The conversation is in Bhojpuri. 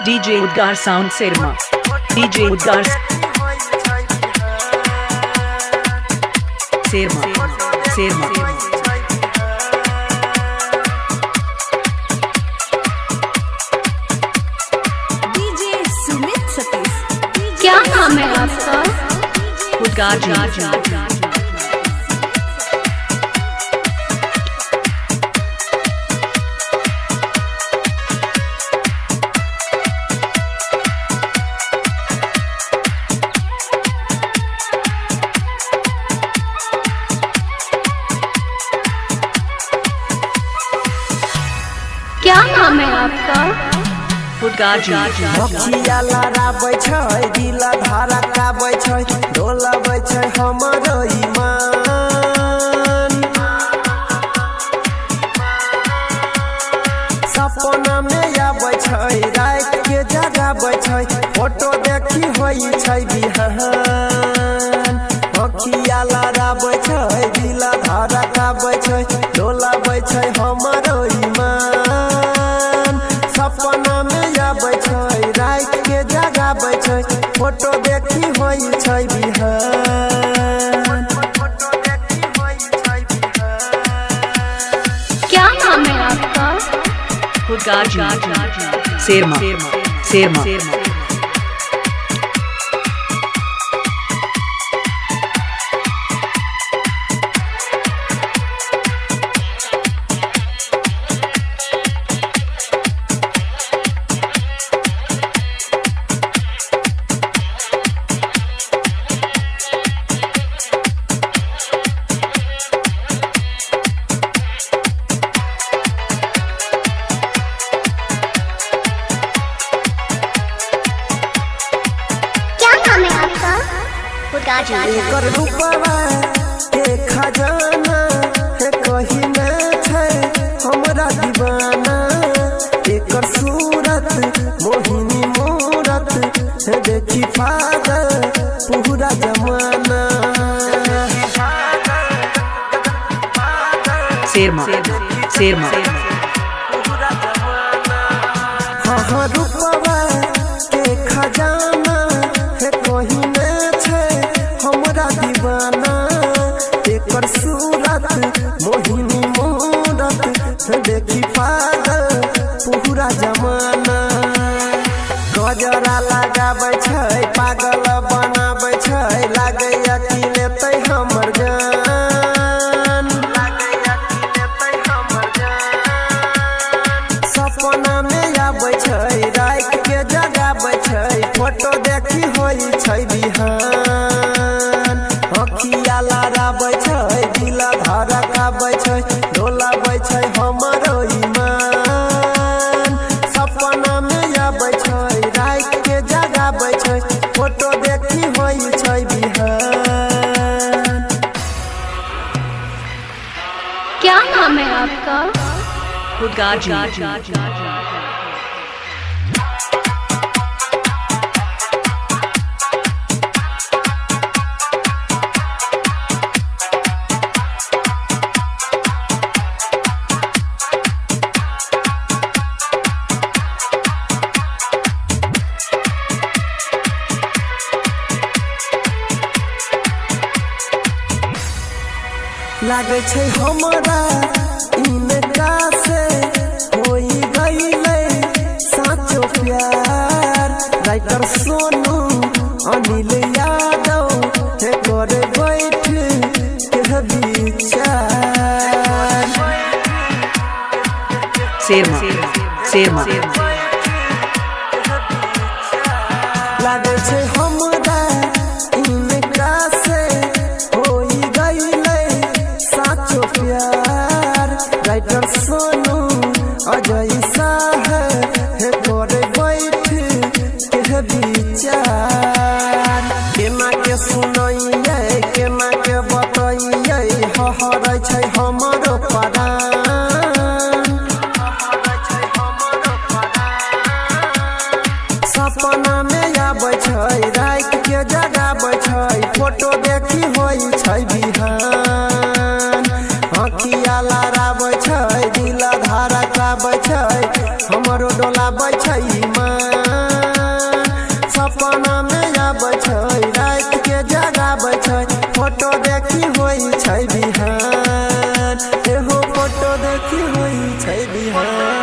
DJ Udgar Sound Serma. DJ Udgar Serma. DJ Sumit Satish. क्या नाम है आपका? Udgar जी। क्या नाम है आपका? Udgar जी। मखिया लड़ाबै छै दिल धड़काबै छै डोलाबै छै हमर ईमान। सपना में आबै छै रात के जगाबै छै फोटो देखी होई छै बिहान। मखिया लड़ाबै छै दिल धड़काबै छै डोलाबै छै हमर ईमान। सपना में आबै छै रात के जगाबै छै फोटो देखी होई छै बिहान। क्या नाम है आपका? Udgar जी। Serma. एकर रूपवा के खजाना है कहीं न छै हमरा दीवाना। एकर सूरत मोहिनी मूरत है देखी पागल पूरा जमाना। Serma. हाँ रूपवा के खजाना है कहीं न छै हमरा दीवाना। एकर सूरत मोहिनी मूरत है देखी पागल पूरा जमाना। गजरा लगाबै छै पागल बनाबै छै लागैया कि लेतै हमर जान। सपना में आबै छै रात के जगाबै छै फोटो देखी होई छै बिहान। अखिया लड़ाबै छै दिल धड़काबै छै डोलाबै छै हमर ईमान। सपना में आबै छै रात के जगाबै छै फोटो देखी होई छै बिहान। क्या नाम है आपका? Udgar जी। लागै छै हमरा इनका से होई गईले साचो प्यार। राइटर सोनू अनिल यादव है कर बैठ के विचार। Serma. लागै छै हमरा इनका से होई गईले साचो प्यार। राइटर सोनू अजय शाह है कर बैठ के विचार। केना के सुनैये केना के बतैये हहरै छै हमरो परान। बिहान